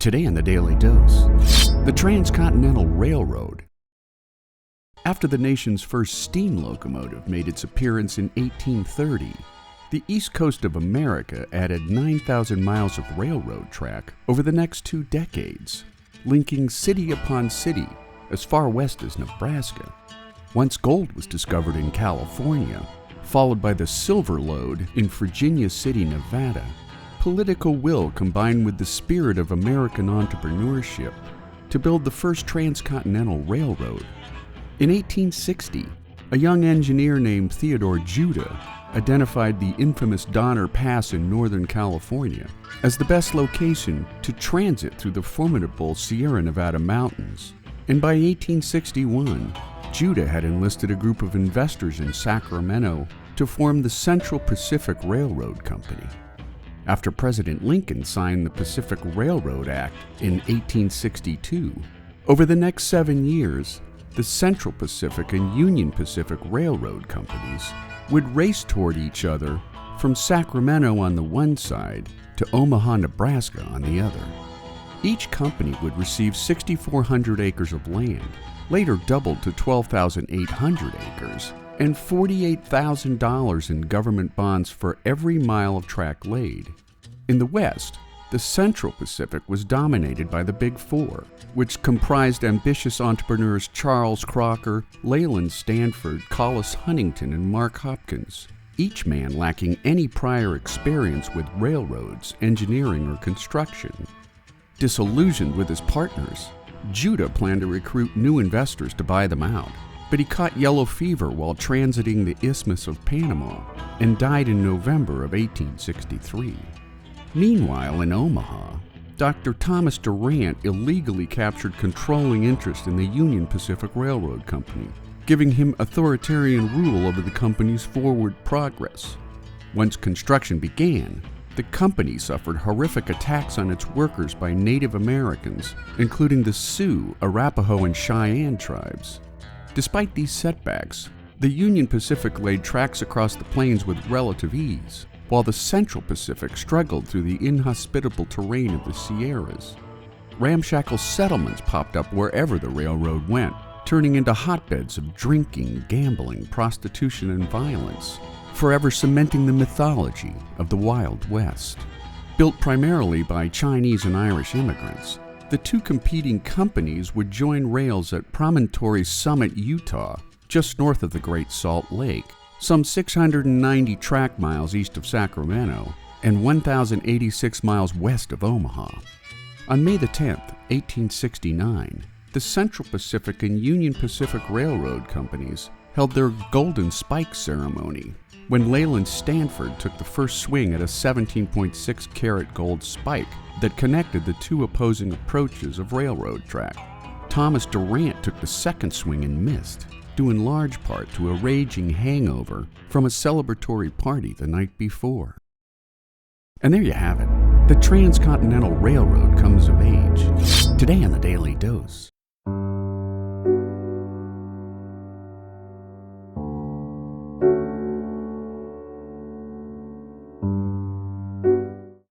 Today in the Daily Dose, the Transcontinental Railroad. After the nation's first steam locomotive made its appearance in 1830, the east coast of America added 9,000 miles of railroad track over the next 2 decades, linking city upon city as far west as Nebraska. Once gold was discovered in California, followed by the silver lode in Virginia City, Nevada, political will combined with the spirit of American entrepreneurship to build the first transcontinental railroad. In 1860, a young engineer named Theodore Judah identified the infamous Donner Pass in Northern California as the best location to transit through the formidable Sierra Nevada mountains. And by 1861, Judah had enlisted a group of investors in Sacramento to form the Central Pacific Railroad Company. After President Lincoln signed the Pacific Railroad Act in 1862, over the next 7 years, the Central Pacific and Union Pacific Railroad companies would race toward each other from Sacramento on the one side to Omaha, Nebraska on the other. Each company would receive 6,400 acres of land, later doubled to 12,800 acres, and $48,000 in government bonds for every mile of track laid. In the West, the Central Pacific was dominated by the Big Four, which comprised ambitious entrepreneurs Charles Crocker, Leland Stanford, Collis Huntington, and Mark Hopkins, each man lacking any prior experience with railroads, engineering, or construction. Disillusioned with his partners, Judah planned to recruit new investors to buy them out, but he caught yellow fever while transiting the Isthmus of Panama and died in November of 1863. Meanwhile, in Omaha, Dr. Thomas Durant illegally captured controlling interest in the Union Pacific Railroad Company, giving him authoritarian rule over the company's forward progress. Once construction began, the company suffered horrific attacks on its workers by Native Americans, including the Sioux, Arapaho, and Cheyenne tribes. Despite these setbacks, the Union Pacific laid tracks across the plains with relative ease, while the Central Pacific struggled through the inhospitable terrain of the Sierras. Ramshackle settlements popped up wherever the railroad went, turning into hotbeds of drinking, gambling, prostitution, and violence, forever cementing the mythology of the Wild West. Built primarily by Chinese and Irish immigrants, the 2 competing companies would join rails at Promontory Summit, Utah, just north of the Great Salt Lake, some 690 track miles east of Sacramento and 1,086 miles west of Omaha. On May 10, 1869, the Central Pacific and Union Pacific Railroad companies held their Golden Spike ceremony, when Leland Stanford took the first swing at a 17.6 karat gold spike that connected the 2 opposing approaches of railroad track. Thomas Durant took the second swing and missed, due in large part to a raging hangover from a celebratory party the night before. And there you have it. The Transcontinental Railroad comes of age. Today on the Daily Dose.